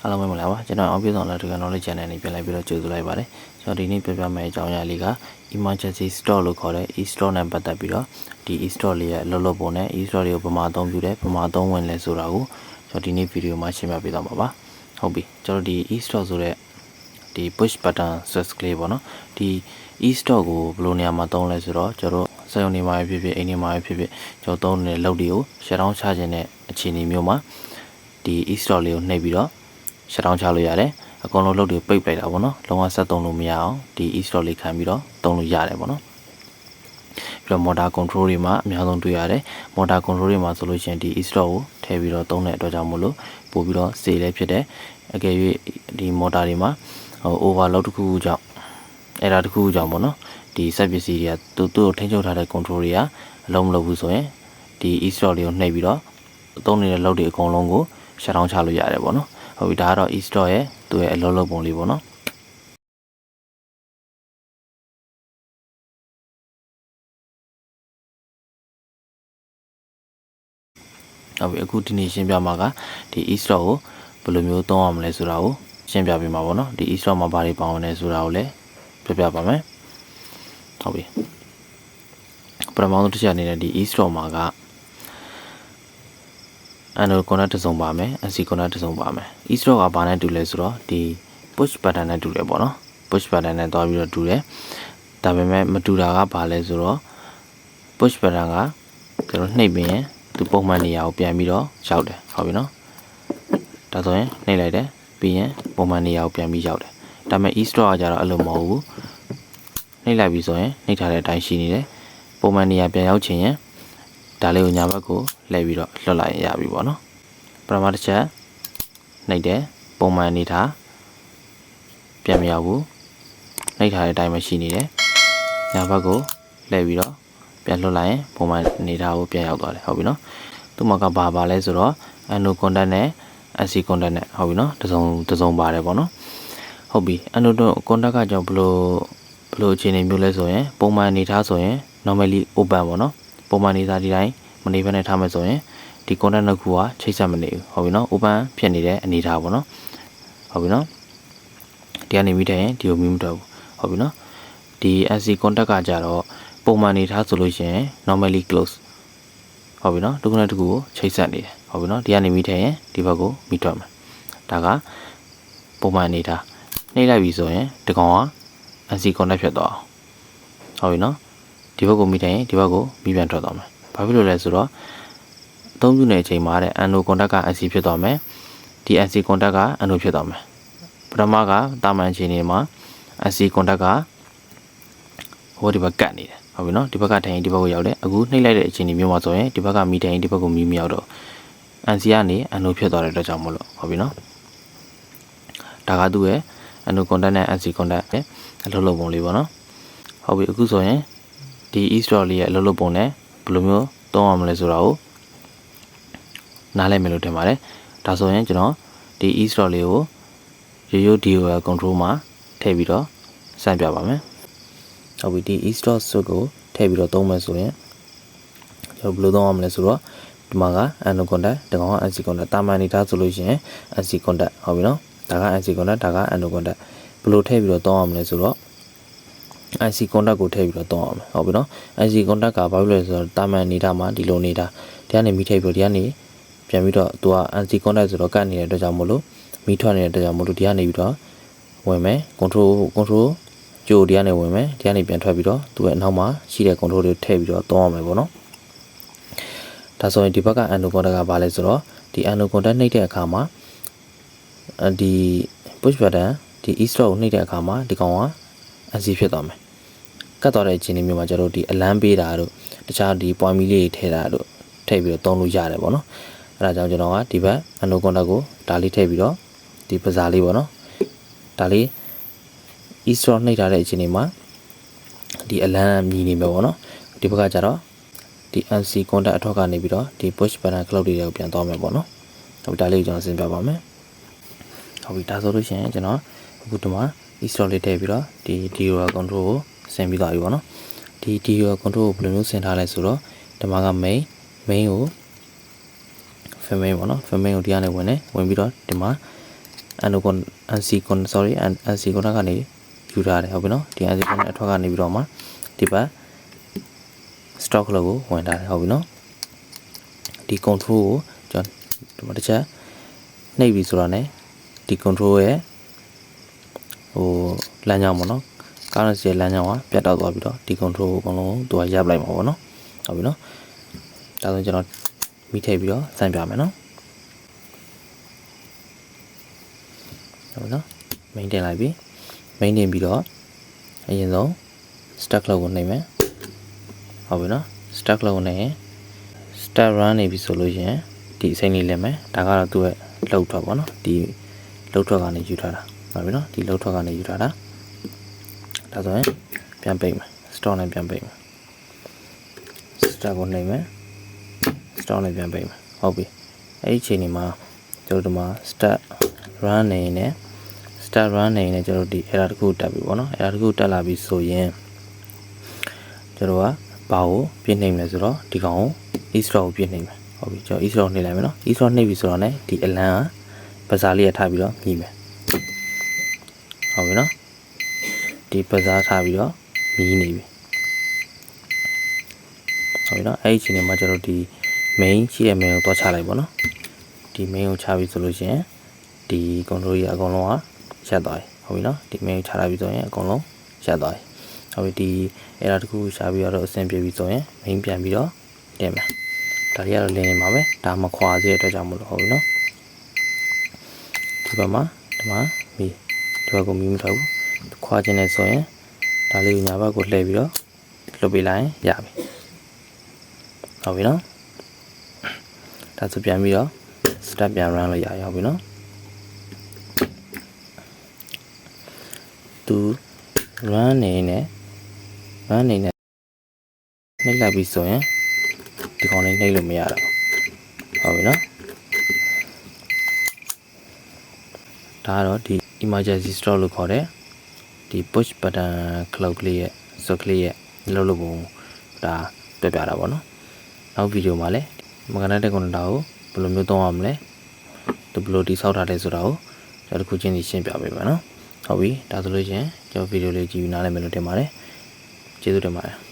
အားလုံးပဲမလားပါကျွန်တော်အောင်ပြဆောင်လာတဲ့ knowledge channel နဲ့ပြန်လိုက်ပြီးတော့ကြိုဆိုလိုက်ပါတယ်ကျွန်တော်ဒီနေ့ပြပြမယ့်အကြောင်းအရာလေးက emergency store လို့ခေါ်တဲ့ e-store နဲ့ပတ်သက်ပြီးတော့ဒီ e-store လေးရဲ့အလုပ်လုပ်ပုံနဲ့ e-store လေးကိုပမာအသုံးပြုတယ်ပမာအသုံးဝင်လဲဆိုတာကိုကျွန်တော်ဒီနေ့ဗီဒီယိုမှာရှင်းပြပေးသွားမှာပါဟုတ်ပြီကျွန်တော်ဒီ e-store ဆိုတဲ့ဒီ push button switch ကလေးပေါ့နော်ဒီ e-store ကိုဘယ်လိုနေရာမှာသုံးလဲဆိုတော့ကျွန်တော်စက်ရုံတွေမှာဖြစ်ဖြစ်အိမ်တွေမှာဖြစ်ဖြစ်ကျွန်တော်သုံးနေတဲ့လုပ်တွေကို shut down ချခြင်းတဲ့အခြေအနေမျိုးမှာဒီ e-store လေးကိုနှိပ်ပြီးတော့shut down ချလို့ရတယ်အကုန်လုံးလုပ်တွေပိတ်ပလိုက်တာပေါ့နော်လုံးဝဆက်သုံးလို့မရအောင်ဒီ e-store လေးခံပြီးတော့သုံးလို့ရတယ်ပေါ့နော်ပြီးတော့ motor control တွေမှာအများဆုံးတွေ့ရတယ် motor control တွေမှာဆိုလို့ရှိရင်ဒီ e-store ကိုထည့်ပြီးတော့သုံးတဲ့အတွက်ကြောင့်မို့လို့ပို့ပြီးတော့စေလည်းဖြစ်တယ်အကယ်၍ဒီ motor တွေမှာoverload တစ်ခုခုကြောင့်အဲ့ဒါတစ်ခုခုကြောင့်ပေါ့နော်ဒီစက်ပစ္စည်းတွေကသူ့ကိုထိန်းချုပ်ထားတဲ့ control တွေကအလုံးမလုပ်ဘူးဆိုရင်ဒီ e-store လေးကိုနှိပ်ပြီးတော့သုံးနေတဲ့လုပ်တွေအကုန်လုံးကို shut down ချလို့ရတယ်ပေါ့နော်ဟုတ်ပြီဒါကတော့ e-store ရဲ့သူ့ရဲ့အလုပ်လုပ်ပုံလေးပေါ့နော်ဟုတ်ပြီအခုဒီနေ့ရှင်းပြမှာကဒီ e-store ကိုဘယ်လိုမျိုးသုံးရမလဲဆိုတာကိုရှင်းပြပေးမှာပေါ့နော်ဒီ e-store မှာဘာတွေပါဝင်လဲဆိုတာကိုလည်းပြပြပါမယ်ဟုတ်ပြီပထမဆုံးတစ်ချက်အနေနဲ့ဒီ e-store မှာကAnode connect တစ်စုံပါမယ် NC connect တစ်စုံပါမယ် e-store ကဘာနဲ့တူလဲဆိုတော့ဒီ push button နဲ့တူတယ်ပေါ့နော် push button နဲ့တွားပြီးတော့တူတယ်ဒါပေမဲ့မတူတာကဘာလဲဆိုတော့ push button ကကျွန်တော်နှိပ်ပြီးရင်သူပုံမှန်နေရာကိုပြန်ပြီးတော့ရောက်တယ်ဟုတ်ပြီနော်ဒါဆိုရင်နှိပ်လိုက်တယ်ပြီးရင်ပုံမှန်နေရာကိုပြန်ပြီးရောက်တယ်ဒါပေမဲ့ e-store ကကြတော့အဲ့လိုမဟုတ်ဘူးနှိပ်လိုက်ပြီးဆိုရင်နှိပ်ထားတဲ့အတိုင်းရှိနေတယ်ပုံမှန်နေရာပြန်ရောက်ချင်ရင်ဒါလေးကိုညာဘက်ကိုလှည့်ပြီးတော့လွှတ်လိုက်ရပြီပေါ့နော်ပထမတစ်ချက်နှိပ်တယ်ပုံမှန်အနေထားပြန်မရောက်ဘူးနှိပ်ထားတဲ့အတိုင်းပဲရှိနေတယ်ညာဘက်ကိုလှည့်ပြီးတော့ပြန်လွှတ်လိုက်ရင်ပုံမှန်အနေထားကိုပြန်ရောက်သွားတယ်ဟုတ်ပြီနော်သူ့မှာကဘာလဲဆိုတော့ anode contact နဲ့ NC contact နဲ့ဟုတ်ပြီနော်တစ်စုံပါတယ်ပေါ့နော်ဟုတ်ပြီ anode contact ကကြောင့်ဘလို့အခြေအနေမျိုးလဲဆိုရင်ပုံမှန်အနေထားဆိုရင် normally open ပေါ့နော်ပုံမှန်နေသားဒီတိုင်းမနေဘဲနဲ့ထားမယ်ဆိုရင်ဒီ contact နှစ်ခုကချိတ်ဆက်မနေဘူးဟုတ်ပြီနော် open ဖြစ်နေတဲ့အနေထားပေါ့နော်ဟုတ်ပြီနော်ဒီကနေမိတယ်ရင်ဒီကိုမိမတော့ဘူးဟုတ်ပြီနော်ဒီ NC contact ကကြတော့ပုံမှန်နေထားဆိုလို့ရှိရင် normally close ဟုတ်ပြီနော်တစ်ခုနဲ့တစ်ခုကိုချိတ်ဆက်နေတယ်ဟုတ်ပြီနော်ဒီကနေမိတယ်ရင်ဒီဘက်ကိုမိထွက်မယ်ဒါကပုံမှန်နေထားနှိပ်လိုက်ပြီဆိုရင်ဒီကောင်က NC contact ဖြစ်သွားအောင်ဟုတ်ပြီနော်ဒီဘက်ကိုမိတယ်ရင်ဒီဘက်ကိုမိပြန်ထွက်သွားမယ်ဘာဖြစ်လို့လဲဆိုတော့အသုံးပြုနေတဲ့အချိန်မှာတဲ့ anode contact က NC ဖြစ်သွားမယ်ဒီ NC contact က anode ဖြစ်သွားမယ်ပထမကတာမန်အခြေအနေမှာ NC contact ကဟိုဒီဘက်ကတ်နေတယ်ဟုတ်ပြီနော်ဒီဘက်ကထိုင်ရင်ဒီဘက်ကိုရောက်တယ်အခုနှိပ်လိုက်တဲ့အခြေအနေမျိုးမှာဆိုရင်ဒီဘက်ကမိတယ်ရင်ဒီဘက်ကိုမိမရောက်တော့ NC ကနေ anode ဖြစ်သွားတဲ့အတွက်ကြောင့်မို့လို့ဟုတ်ပြီနော်ဒါကသူ့ရဲ့ anode contact နဲ့ NC contact နဲ့အလုပ်လုပ်ပုံလေးပေါ့နော်ဟုတ်ပြီအခုဆိုရင်ဒီ e-store လေးရဲ့အလုပ်လုပ်ပုံနဲ့ဘယ်လိုမျိုးသုံးရမလဲဆိုတာကိုနားလည်မယ်လို့ထင်ပါတယ်ဒါဆိုရင်ကျွန်တော်ဒီ e-store လေးကိုရိုးရိုး DOL control မှာထည့်ပြီးတော့စမ်းပြပါမယ်ဟုတ်ပြီဒီ e-store switch ကိုထည့်ပြီးတော့သုံးမယ်ဆိုရင်ကျွန်တော်ဘယ်လိုသုံးရမလဲဆိုတော့ဒီမှာက anode contact ဒီကောင်က NC contact တာမန်နေတာဆိုလို့ရှိရင် NC contact ဟုတ်ပြီနော်ဒါက NC contact ဒါက anode contact ဘယ်လိုထည့်ပြီးတော့သုံးရမလဲဆိုတော့ NC contact ကိုထည့်ပြီးတော့သုံးအောင်ဟုတ်ပြီနော် NC contact ကဘာလို့လဲဆိုတော့တာမန်နေတာမှာဒီလိုနေတာဒီကနေမိထည့်ပြီးတော့ဒီကနေပြန်ပြီးတော့သူက NC contact ဆိုတော့ကတ်နေတဲ့အတွက်ကြောင့်မို့လို့မိထွက်နေတဲ့အတွက်ကြောင့်မို့လို့ဒီကနေပြီးတော့ဝင်မယ် control ကြိုဒီကနေဝင်မယ်ဒီကနေပြန်ထွက်ပြီးတော့သူ့ရဲ့အနောက်မှာရှိတဲ့ control တွေထည့်ပြီးတော့သုံးအောင်မယ်ပေါ့နော်ဒါဆိုရင်ဒီဘက်က anode contact ကဘာလဲဆိုတော့ဒီ anode contact နှိပ်တဲ့အခါမှာဒီ push button ဒီ e-store ကိုနှိပ်တဲ့အခါမှာဒီကောင်က NC ဖြစ်သွားမယ်ကတ်သွားတဲ့အခြေအနေမျိုးမှာကျတော့ဒီအလန်းပေးတာတို့တခြားဒီ point မီလေးတွေထည့်တာတို့ထည့်ပြီးတော့သုံးလို့ရတယ်ပေါ့နော်အဲဒါကြောင့်ကျွန်တော်ကဒီဘက် anode contact ကိုဒါလေးထည့်ပြီးတော့ဒီပဇာလေးပေါ့နော်ဒါလေး e-store နှိပ်ထားတဲ့အခြေအနေမှာဒီအလန်းမြည်နေမယ်ပေါ့နော်ဒီဘက်ကကျတော့ဒီ NC contact အထောက်ကနေပြီးတော့ဒီ push button cloud တွေကိုပြန်သွားမယ်ပေါ့နော်ဟုတ်ဒါလေးကိုကျွန်တော်စဉ်းပြပါမယ်ဟုတ်ပြီဒါဆိုလို့ရှိရင်ကျွန်တော်အခုဒီမှာe-store လေးထည့်ပြီးတော့ဒီ DOL control ကိုဆင်ပြီးသွားပြီပေါ့နော်ဒီ DOL control ကိုဘယ်လိုမျိုးဆင်ထားလဲဆိုတော့ဒီမှာက main ကို main ပေါ့နော် main ကိုဒီကနေဝင်တယ်ဝင်ပြီးတော့ဒီမှာ NC con sorry NC conကနေယူထားတယ်ဟုတ်ပြီနော်ဒီ NC con အထွက်ကနေပြီးတော့မှဒီဘက် stock လို့ကိုဝင်ထားတယ်ဟုတ်ပြီနော်ဒီ control ကိုကျွန်တော်ဒီမှာတစ်ချက်နှိပ်ပြီးဆိုတော့ねဒီ control ရဲ့ဟိုလမ်းကြောင်းပေါ့နော် currency ရဲ့လမ်းကြောင်းကပြတ်တောက်သွားပြီးတော့ဒီ control ကိုအကုန်လုံးသူကရပ်လိုက်မှာပေါ့နော်ဟုတ်ပြီနော်ဒါဆိုကျွန်တော်မိထိပ်ပြီးတော့စမ်းပြမယ်နော်ဟုတ်ပြီနော် main တင်လိုက်ပြီ main တင်ပြီးတော့အရင်ဆုံး stack လောက်ကိုနှိပ်မယ်ဟုတ်ပြီနော် stack လောက်ကိုနှိပ်ရင် start run နေပြီဆိုလို့ရှိရင်ဒီအစိမ်းလေးလက်မယ်ဒါကတော့သူ့ရဲ့လှုပ်ထွက်ပေါ့နော်ဒီလှုပ်ထွက်ကနေယူထားတာဟုတ်ပြီနော်ဒီလှုပ်ထွက်ကနေယူထားတာဒါဆိုရင်ပြန်ပိတ်မယ် store နဲ့ပြန်ပိတ်မယ် start ကိုနှိပ်မယ် store နဲ့ပြန်ပိတ်မယ်ဟုတ်ပြီအဲ့ဒီအချိန်ဒီမှာကျွန်တော်တို့ဒီမှာ start run နေနေ start run နေနေကျွန်တော်ဒီ error တစ်ခုတက်ပြီပေါ့နော် error တစ်ခုတက်လာပြီဆိုရင်ကျွန်တော်ကဘာကိုပြည့်နှိပ်မလဲဆိုတော့ဒီကောင်ကို e-store ကိုပြည့်နှိပ်မယ်ဟုတ်ပြီကျွန်တော် e-store နှိပ်လိုက်မယ်နော် e-store နှိပ်ပြီဆိုတော့ねဒီအလံကဘဇာလေးရထားပြီးတော့မြည်မယ်ဟုတ်ပြီနော်ဒီဘဇာထားပြီးတော့မြည်နေပြီဟုတ်ပြီနော်အဲ့ဒီအချိန်မှာကျွန်တော်ဒီ main ရှိတဲ့ main ကိုသွားချလိုက်ပေါ့နော်ဒီ main ကိုချပြီဆိုလို့ရှိရင်ဒီ control ကြီးအကုန်လုံးကရပ်သွားပြီဟုတ်ပြီနော်ဒီ main ကိုချလိုက်ပြီဆိုရင်အကုန်လုံးရပ်သွားပြီဟုတ်ပြီဒီ error တစ်ခုရှာပြီးတော့အဆင်ပြေပြီဆိုရင် main ပြန်ပြီးတော့တင်မယ်ဒါတွေကတော့လင်းနေမှာပဲဒါမခွာသေးတဲ့အတွက်ကြောင့်မလို့ဟုတ်ပြီနော်ဒီဘက်မှာဒီမှာမီဒီဘက်ကိုမီးမထွက်ဘူးခွာခြင်းနဲ့ဆိုရင်ဒါလေးကိုညာဘက်ကိုလှည့်ပြီးတော့လွတ်ပေးလိုက်ရင်ရပြီဟုတ်ပြီနော်ဒါဆိုပြန်ပြီးတော့ start ပြန် run လို့ရရောက်ပြီနော်သူ run နေနေနှိပ်လိုက်ပြီဆိုရင်ဒီကောင်လေးနှိပ်လို့မရတော့ဟုတ်ပြီနော်ဒါကတော့ဒီ emergency stop လို့ခေါ်တဲ့ဒီ push button cloud ကလေးရဲ့ so ကလေးရဲ့လှုပ်လို့ပုံဒါပြပြတာပေါ့နော်နောက်ဗီဒီယိုမှာလည်းမကန်တဲ့ကွန်တာကိုဘယ်လိုမျိုးသုံးရမလဲသူဘယ်လိုတိဆောက်ထားလဲဆိုတာကိုကျွန်တော်တစ်ခုချင်းစီရှင်းပြပေးပါနော်ဟုတ်ပြီဒါဆိုလို့ချင်းကျွန်တော်ဗီဒီယိုလေးကြည့်ပြီးနားလည်မယ်လို့ထင်ပါတယ်ကျေးဇူးတင်ပါတယ်